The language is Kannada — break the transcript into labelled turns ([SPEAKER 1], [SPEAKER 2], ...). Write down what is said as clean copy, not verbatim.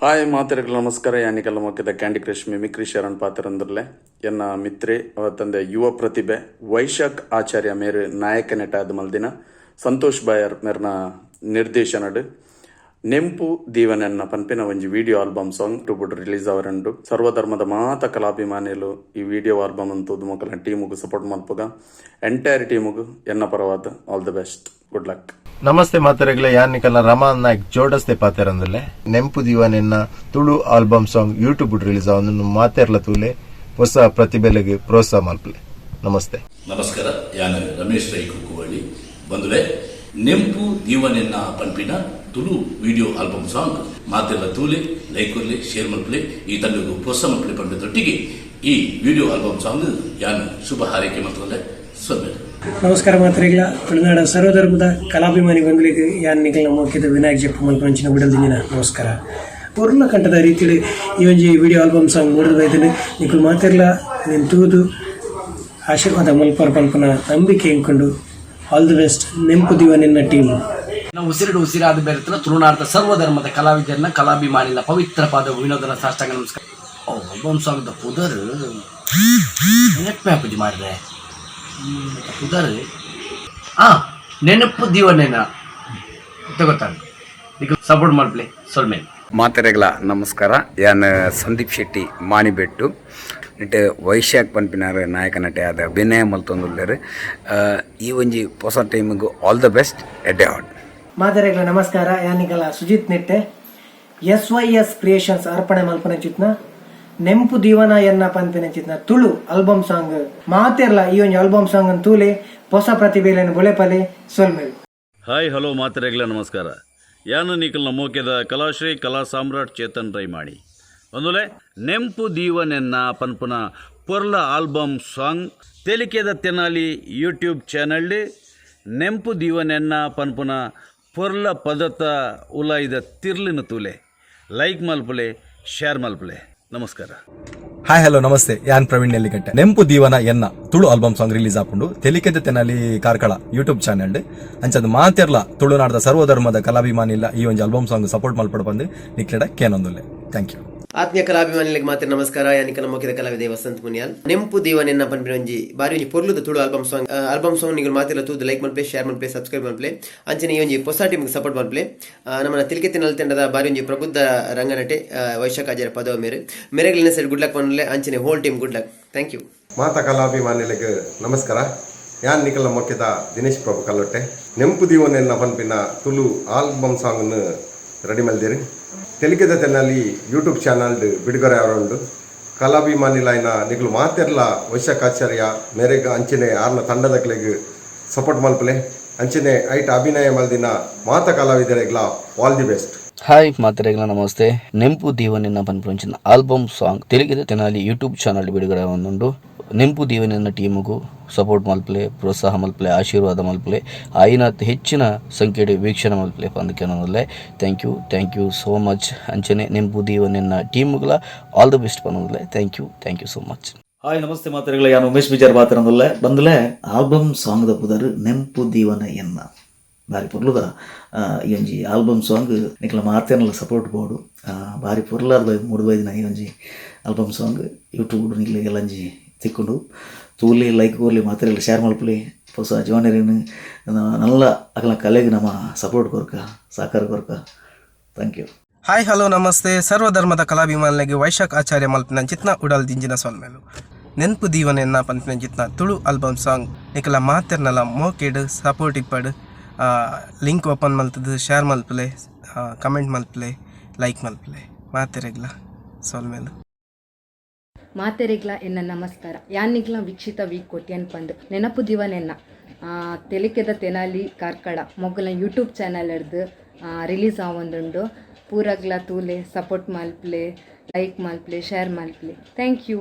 [SPEAKER 1] ಹಾಯ್ ಮಾತೆರೆಗಳ ನಮಸ್ಕಾರ. ಯಾನಿಗೆಲ್ಲ ಮೊಕ್ಕಿದ ಕ್ಯಾಂಡಿ ಕ್ರಶ್ ಮಿಮಿಕ್ರಿ ಶರಣ್ ಪಾತ್ರಂದ್ರಲೆ ಎನ್ನ ಮಿತ್ರೆ ಅವತ್ತಂದೆ ಯುವ ಪ್ರತಿಭೆ ವೈಶಾಖ್ ಆಚಾರ್ಯ ಮೇರು ನಾಯಕ ನಟ ಆದ ಮಲ್ದಿನ ಸಂತೋಷ್ ಬಾಯರ್ ಮೇರ್ನ ನಿರ್ದೇಶನಡು ನೆಂಪು ದೀವನೆನ್ನ ಪನ್ಪಿನ ಒಂಜಿ ವಿಡಿಯೋ ಆಲ್ಬಮ್ ಸಾಂಗ್ ಟುಬುಡ್ ರಿಲೀಸ್ ಅವರಂಡು ಸರ್ವಧರ್ಮದ ಮಾತ ಕಲಾಭಿಮಾನಿಲು ಈ ವಿಡಿಯೋ ಆಲ್ಬಮ್ ಅಂತೂ ಮಕ್ಕಳ ಟೀಮುಗು ಸಪೋರ್ಟ್ ಮಲ್ಪುಗ ಎಂಟೈರ್ ಟೀಮುಗು ಎನ್ನ ಪರವಾದ all the best, good luck.
[SPEAKER 2] ನಮಸ್ತೆ ಮಾತರೆಗಳ ಯಾನಿಕಲ್ಲ ರಮಾನ್ ನಾಯ್ಕ್ ಜೋಡಸ್ತೆ ಪಾತೆರಂದಲೆ ನೆಂಪು ದಿವಾನೆನ್ನ Tulu album song YouTube release ಅವನನ್ನು ಮಾತೆರ್ಲ ತೂಲೆ ಹೊಸ ಪ್ರತಿಭೆಲೆಗೆ ಪ್ರೋತ್ಸಾಹ ಮಲ್ಪಲೆ. ನಮಸ್ತೆ
[SPEAKER 3] ನಮಸ್ಕಾರ. ಯಾನ ರಮೇಶ್ ರೈ ಕುಕ್ಕುವಳ್ಳಿ ಬಂದುಲೆ ನೆಂಪು ದೀವನೆನ್ನ ಪಂಪಿನ ತುಳು ವಿಡಿಯೋ ಆಲ್ಬಮ್ ಸಾಂಗ್ ಮಾತೆರ್ಲ ತೂಲೆ ಲೈಕ್ ಕೊರ್ಲೆ ಶೇರ್ ಮಲ್ಪಲೆ ಈ ತಂಡಗೂ ಪ್ರೋತ್ಸಾಹ ಮಲ್ಪಲೆ ಪಂಡದೊಟ್ಟಿಗೆ ಈ ವಿಡಿಯೋ ಆಲ್ಬಮ್ ಸಾಂಗ್ ಯಾನ ಶುಭ ಹಾರೈಕೆ ಮಾತ್ರಲ್ಲ ಸೊನ್ನೆ.
[SPEAKER 4] ನಮಸ್ಕಾರ ಮಾತ್ರೆಗಳ ತುಳುನಾಡ ಸರ್ವಧರ್ಮದ ಕಲಾಭಿಮಾನಿ ಬಂಧುಗಳಿಗೆ ಯಾನ್ ನಿಖಲ್ ಮೋಕಿದ ವಿನಾಯಕ್ ಜಪ್ಪ ಮಲ್ಪಂಚಿನ ಬಿಡಲ್ದಿನ ನಮಸ್ಕಾರ. ಪೂರ್ಣ ಕಂಠದ ರೀತಿಯಲ್ಲಿ ಈ ಒಂದು ವಿಡಿಯೋ ಆಲ್ಬಮ್ ಸಾಂಗ್ ನೋಡಿದ ಇದನ್ನು ನಿಖಲ್ ಮಾತಿರ್ಲ ನೀನು ತೂದು ಆಶೀರ್ವಾದ ಮಲ್ಪರ ಪಲ್ಪನ ನಂಬಿಕೆ ಎಂಕೊಂಡು ಆಲ್ ದಿ ಬೆಸ್ಟ್. ನೆಂಪು ದಿವನೆನ್ನ ಟೀಮ್
[SPEAKER 5] ಉಸಿರಾದ ಬೆರೆತನ ತುಳುನಾಡದ ಸರ್ವಧರ್ಮದ ಕಲಾವಿದರನ್ನ ಕಲಾಭಿಮಾನಿನ ಪವಿತ್ರ ಪಾದ ವಿನೋದನ ಸಾಷ್ಟಾಂಗ ನಮಸ್ಕಾರ. ಆಲ್ಬಮ್ ಸಾಂಗ್ದ ಪುದರ್ ಪೂಜೆ ಮಾಡಿದೆ ಪುದರ್ ನೆನಪು ದಿವನೆನ ತಗೋತಾನೆ ಈಗ ಸಪೋರ್ಟ್ ಮಾಡ್ಲಿ ಸೊಲ್ಮೆ.
[SPEAKER 6] ಮಾತೆರೆಗಳ ನಮಸ್ಕಾರ. ಯಾನ್ ಸಂದೀಪ್ ಶೆಟ್ಟಿ ಮಾಣಿಬೆಟ್ಟು ನೆಟ್ ವೈಶಾಖ್ ಪನ್ಪಿನಾರ ನಾಯಕ ನಟೆ ಆದ ಅಭಿನಯ ಮಲ್ತೊಂದುಲ್ಲೇರು ಈ ಒಂಜಿ ಹೊಸ ಟೈಮಿಗೂ ಆಲ್ ದ ಬೆಸ್ಟ್ ಎಡ್ಡೆ ಹಾಡ್.
[SPEAKER 4] ಮಾತೆರೆಗಳ ನಮಸ್ಕಾರ. ಯಾನಿಗಲ ಸುಜಿತ್ ನೆಟ್ಟೆ SYS ಕ್ರಿಯೇಷನ್ಸ್ ಅರ್ಪಣೆ ಮಲ್ಪನ ಚಿತ್ನ ನೆಂಪು ದೀವನ ಎನ್ನ ಪಂಪಿನ ಚಿತ್ನ ತುಳು ಆಲ್ಬಮ್ ಸಾಂಗ್ ಮಾತೆರ್ಲ ಈ ಒಂದು ಆಲ್ಬಮ್ ಸಾಂಗ್ ಅನ್ನು ತೂಲೆ ಹೊಸ ಪ್ರತಿಭೆಯನ್ನು ಬೊಳೆಪಲೆ ಸೊಲ್ಮೆಲ್.
[SPEAKER 7] ಹಾಯ್ ಹಲೋ ಮಾತೆರೆಗಳ ನಮಸ್ಕಾರ. ಯಾನು ನಿಖಲ್ನ ಮೋಕೆದ ಕಲಾಶ್ರೀ ಕಲಾ ಸಾಮ್ರಾಟ್ ಚೇತನ್ ರೈ ಮಾಡಿ ಒಂದುಲೆ ನೆಂಪು ದೀವನೆನ್ನ ಪನ್ಪುನ ಪೊರ್ಲ album song Telikeda Tenali YouTube channel ನೆಂಪು ದೀವನೆನ್ನ ಪನ್ಪುನ ಪೊರ್ಲ ಪದತ ಉಲಾಯ್ದ ತಿರ್ಲಿನ ತೂಲೆ ಲೈಕ್ ಮಲ್ಪಲೆ ಶೇರ್ ಮಲ್ಪಲೆ. ನಮಸ್ಕಾರ.
[SPEAKER 8] ಹಾಯ್ ಹಲೋ ನಮಸ್ತೆ. ಯಾನ್ ಪ್ರವೀಣ್ ನೆಲ್ಲಿಗಟ್ಟೆ. ನೆಂಪು ದೀವನ ಎನ್ನ ತುಳು ಆಲ್ಬಮ್ ಸಾಂಗ್ ರಿಲೀಸ್ ಆಪುಂಡು ತೆಲಿಕೆದ ತೆನಾಲಿ ಕಾರ್ಕಳ ಯೂಟ್ಯೂಬ್ ಚಾನೆಲ್ ಅಂಚದ ಮಾತೆರ್ಲ ತುಳುನಾಡದ ಸರ್ವಧರ್ಮದ ಕಲಾಭಿಮಾನಿ ಇಲ್ಲ ಈ ಒಂದು ಆಲ್ಬಮ್ ಸಾಂಗ್ ಸಪೋರ್ಟ್ ಮಲ್ಪಡ ಬಂದು ನಿಕ್ಲೆಡ ಕೇನೊಂದುಲ್ಲೆ. Thank you.
[SPEAKER 9] ಆತ್ಮೀಯ ಕಲಾಭಿಮಾನಿಗಳಿಗೆ ಮಾತ್ರ ನಮಸ್ಕಾರ. ಯಾನಿಕಲ ಮೊಕ್ಕಿದ ಕಲಾವಿದೆ ವಸಂತ್ ಮುನಿಯಾಲ್ ನೆಂಪು ದೀವನೆನ್ನ ಪನ್ಪಿನ ಒಂಜಿ ಬಾರಿ ಒಂಜಿ ಪೊರ್ಲುದ ತುಳು ಆಲ್ಬಮ್ ಸಾಂಗ್ ನೀವು ಮಾತಿಲ್ಲ ತೂದು like Malpe share Malpe subscribe Malpe ಅಂಚನೆ ಈ ಒಂಜಿ ಹೊಸ ಟೀಮ್ಗೆ ಸಪೋರ್ಟ್ ಮಲ್ಪೆ. ನಮ್ಮನ ತಿಲ್ಕೆತ್ತಿನಲ್ಲಿ ತಂಡದ ಬಾರಿ ಒಂಜಿ ಪ್ರಬುದ್ಧ ರಂಗನಟೆ ವೈಶಾಖ್ ಆಚಾರ್ಯ ಪದವ ಮೇರೆಗಳಿನ ಸೈಡ್ ಗುಡ್ ಲಕ್ ಪನ್ಲೆ ಅಂಚನೆ whole team good luck. Thank you.
[SPEAKER 2] ಮಾತಾ ಕಲಾಭಿಮಾನಿಗಳಿಗೆ ನಮಸ್ಕಾರ. ಯಾನ್ ನಿಖಲ ಮೊಕ್ಕಿದ ದಿನೇಶ್ ಪ್ರಭು ಕಲ್ಲೊಟ್ಟೆ ನೆಂಪು ದಿವನೆನ್ನ ಪನ್ಪಿನ ತುಳು ಆಲ್ಬಮ್ ಸಾಂಗ್ನು ರೆಡಿ ಮಲ್ದಿರಿ ತೆಲಿಕೆದ ತೆನ್ನಲ್ಲಿ ಯೂಟ್ಯೂಬ್ ಚಾನಲ್ ಬಿಡುಗಡೆ ಅವರುಂಡು ಕಲಾಭಿಮಾನಿಲೈನ ನಿಖಲು ಮಾತೆರ್ಲ ವೈಶಾಖ್ ಆಚಾರ್ಯ ಮೇರೆಗ ಅಂಚನೆ ಆರ್ನ ತಂಡದಕ್ಲೆಗ್ ಸಪೋರ್ಟ್ ಮಲ್ಪಲೆ ಅಂಚನೆ ಐಟ್ ಅಭಿನಯ ಮಲ್ದಿನ ಮಾತ ಕಲಾವಿದರೆಗ್ಲ ಆಲ್ ದಿ ಬೆಸ್ಟ್.
[SPEAKER 5] ಹಾಯ್ ಮಾತೆರೆಗಳ ನಮಸ್ತೆ. ನೆಂಪು ದೀವನೆನ್ನ ಪನ್ಪುಂಚಿನ album song Telikeda Tenali YouTube channel ಬಿಡುಗಡೆ ಒಂದುಂಡು ನೆಂಪು ದೀವನೆನ್ನ ಟೀಮುಗೂ ಸಪೋರ್ಟ್ ಮಲ್ಪಲೆ ಪ್ರೋತ್ಸಾಹ ಮಲ್ಪಲೆ ಆಶೀರ್ವಾದ ಮಲ್ಪಲೆ ಆಯ್ನ ಹೆಚ್ಚಿನ ಸಂಖ್ಯೆಡೆ ವೀಕ್ಷಣೆ ಮಲ್ಪಲೆ ಪಂದಕ್ಕೆ ಥ್ಯಾಂಕ್ ಯು ಸೋ ಮಚ್. ಅಂಚನೆ ನೆಂಪು ದೀವನೆನ್ನ ಟೀಮುಗಳ ಆಲ್ ದ ಬೆಸ್ಟ್ ಪನ್ನೋದಿಲ್ಲ. Thank you so much.
[SPEAKER 10] Hi ನಮಸ್ತೆ ಮಾತೆರೆಗಳ ಯಾನು ಉಮೇಶ್ ಬಿಜಾರ್ ಪಾತ್ರನಲ್ಲ ಬಂದಲೆ ಆಲ್ಬಮ್ ಸಾಂಗ್ದ ಪುದರ್ ನೆಂಪು ದೀವನ ಎನ್ನ ಬಾರಿ ಪೊರ್ಲುದ ಈ ಒಂಜಿ ಆಲ್ಬಮ್ ಸಾಂಗ್ ನಿಕ್ಲ ಮಾತೆರ್ಲ ಸಪೋರ್ಟ್ ಬೋಡು ಬಾರಿ ಪೊರ್ಲಾರ್ದ 3 ದಿನ ಈ ಒಂಜಿ ಆಲ್ಬಮ್ ಸಾಂಗ್ ಯೂಟ್ಯೂಬ್ ನಿಕ್ಲೆಗೆಲ್ಲ ಒಂಜಿ ತಿಕ್ಕೊಂಡು ತೂಲಿ ಲೈಕ್ ಕೋರ್ಲಿ ಮಾತೆರೆಲ್ಲ ಶೇರ್ ಮಲ್ಪಲಿ ಹೊಸ ಜೀವನರೇನು ನಲ್ಲ ಅಕಲ ಕಲೆಗೆ ನಮ್ಮ ಸಪೋರ್ಟ್ ಕೊರ್ಕ ಸಹಕಾರ ಕೊರ್ಕ. Thank you.
[SPEAKER 4] ಹಾಯ್ ಹಲೋ ನಮಸ್ತೆ. ಸರ್ವಧರ್ಮದ ಕಲಾಭಿಮಾನಿಗಳಿಗೆ ವೈಶಾಖ್ ಆಚಾರ್ಯ ಮಲ್ಪಿನ ಚಿತ್ನ ಉಡಲ್ ದಿಂಜಿನ ಸೊಲ್ಮೆಲು ನೆಂಪು ದೀವನೆನ್ನ ಪನ್ಪಿನ ಚಿತ್ನ ತುಳು ಆಲ್ಬಮ್ ಸಾಂಗ್ ನಿಕಲ ಮಾತೆರ್ನಲ ಮೋಕೆಡ್ ಸಪೋರ್ಟ್ ಇಪ್ಪಡು ಲಿಂಕ್ ಓಪನ್ ಮಲ್ತದು ಶೇರ್ ಮಲ್ಪಲೆ ಕಮೆಂಟ್ ಮಲ್ಪಲೆ ಲೈಕ್ ಮಲ್ಪಲೆ ಮಾತೆರೆಗ್ಲ ಸೊಲ್ಮೆಲು.
[SPEAKER 11] ಮಾತೆರೆಗ್ಲ ಎನ್ನ ನಮಸ್ಕಾರ. ಯಾನಿಗ್ಲ ವೀಕ್ಷಿತ ವೀಕ್ ಕೊಟ್ಟಿಯನ್ ಪಂದು ನೆನಪು ದಿವನೆನ್ನ ತೆಲಿಕೆದ ತೆನಾಲಿ ಕಾರ್ಕಳ ಮೊಗ್ಗಲ ಯೂಟ್ಯೂಬ್ ಚಾನಲ್ ಹಿಡ್ದು ರಿಲೀಸ್ ಆವೊಂದುಂಡು ಪೂರಗ್ಲ ತೂಲೆ ಸಪೋರ್ಟ್ ಮಲ್ಪಲೆ ಲೈಕ್ ಮಲ್ಪಲೆ ಶೇರ್ ಮಲ್ಪಲೆ. Thank you.